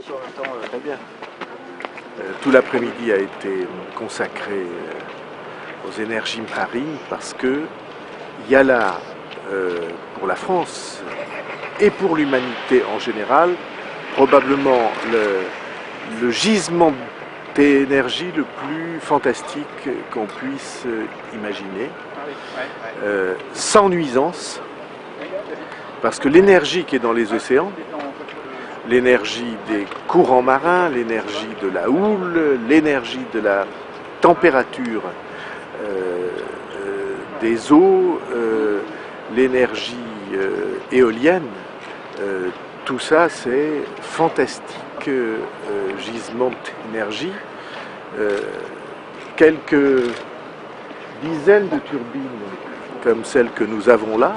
Très bien. Tout l'après-midi a été consacré aux énergies marines parce que il y a là, pour la France et pour l'humanité en général, probablement le gisement d'énergie le plus fantastique qu'on puisse imaginer, sans nuisance, parce que l'énergie qui est dans les océans, l'énergie des courants marins, l'énergie de la houle, l'énergie de la température des eaux, l'énergie éolienne, tout ça c'est fantastique gisement d'énergie. Quelques dizaines de turbines comme celles que nous avons là,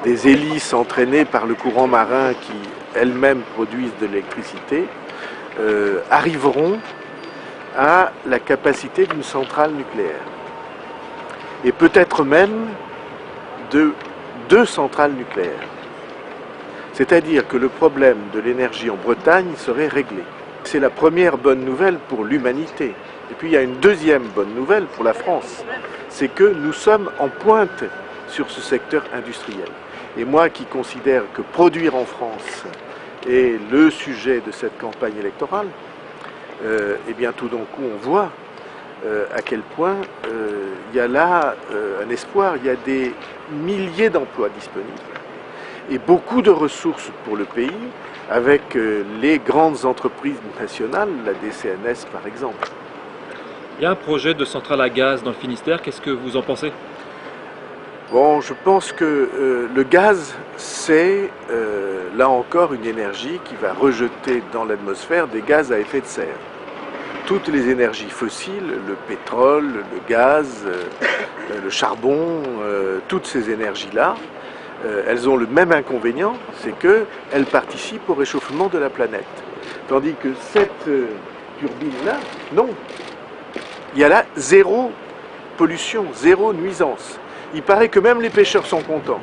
des hélices entraînées par le courant marin qui elles-mêmes produisent de l'électricité, arriveront à la capacité d'une centrale nucléaire. Et peut-être même de 2 centrales nucléaires. C'est-à-dire que le problème de l'énergie en Bretagne serait réglé. C'est la première bonne nouvelle pour l'humanité. Et puis il y a une deuxième bonne nouvelle pour la France. C'est que nous sommes en pointe sur ce secteur industriel. Et moi qui considère que produire en France est le sujet de cette campagne électorale, eh bien tout d'un coup on voit à quel point il y a là un espoir, il y a des milliers d'emplois disponibles et beaucoup de ressources pour le pays avec les grandes entreprises nationales, la DCNS par exemple. Il y a un projet de centrale à gaz dans le Finistère, qu'est-ce que vous en pensez? Bon, je pense que le gaz, c'est là encore une énergie qui va rejeter dans l'atmosphère des gaz à effet de serre. Toutes les énergies fossiles, le pétrole, le gaz, le charbon, toutes ces énergies-là, elles ont le même inconvénient, c'est qu'elles participent au réchauffement de la planète. Tandis que cette turbine-là, non. Il y a là zéro pollution, zéro nuisance. Il paraît que même les pêcheurs sont contents.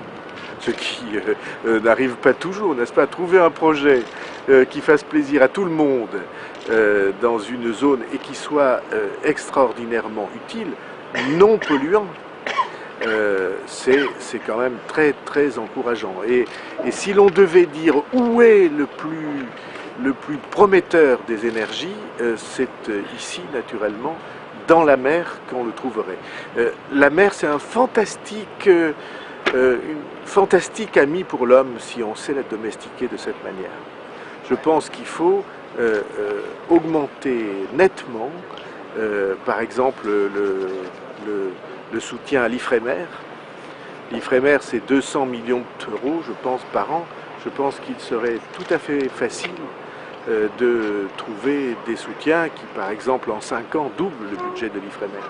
Ce qui n'arrive pas toujours, n'est-ce pas, à trouver un projet qui fasse plaisir à tout le monde dans une zone et qui soit extraordinairement utile, non polluant. C'est quand même très très encourageant. Et si l'on devait dire où est le plus prometteur des énergies, c'est ici naturellement dans la mer qu'on le trouverait. La mer, c'est un fantastique ami pour l'homme si on sait la domestiquer de cette manière. Je pense qu'il faut augmenter nettement, par exemple, le soutien à l'Ifremer. L'Ifremer, c'est 200 millions d'euros, je pense, par an. Je pense qu'il serait tout à fait facile de trouver des soutiens qui, par exemple, en 5 ans, doublent le budget de l'Ifremer.